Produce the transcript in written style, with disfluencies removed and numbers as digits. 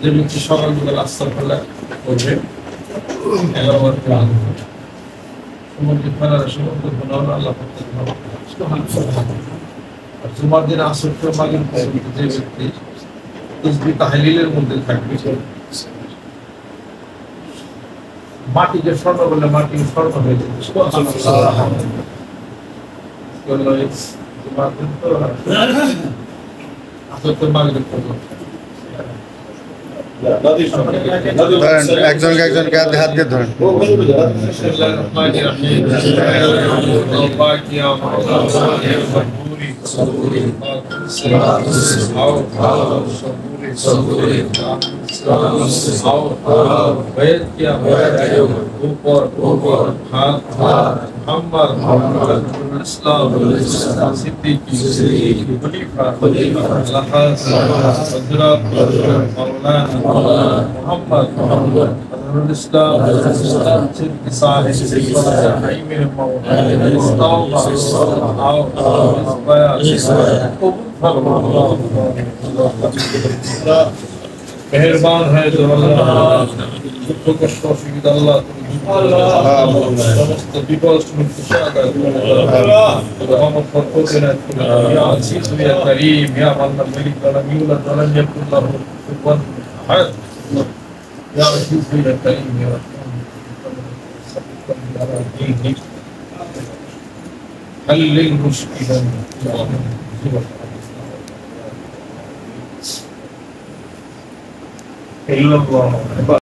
যে ব্যক্তি সকালবেলা আস্তাগফিরুল্লাহ করবে 11 বার কোরআন সমুদ্র পাড়ার সমুদ্র গুনাহ আল্লাহ করতে হবে। আর জুমার দিন আসর থেকে মাগরিব পর্যন্ত যে ব্যক্তি তাসবিহ তাহলিলের মধ্যে থাকবে, মাটিকে স্বর্ণ বলে মাটি স্বর্ণ হয়ে যাবে। সুবহানাল্লাহ। জুমার দিন তো আসর থেকে মাগরিব পর্যন্ত একজনকে হাত দিয়ে ধরেন। ইসলাম সিদ্দিকী খলিফা লাহাজ হযরত মাওলানা মুহাম্মদ الإسلام صاحب الحين मेहरबान है जो अल्लाह दुख कष्ट सुविधा अल्लाह समस्त विपद मोहम्मद फरकोना या अजीज या करीम या मन्ना मलिक अलमील अलम यकुन लहु कुफुवन अहद या अजीज या करीम या हल मुश्किलन इल्लल्लाह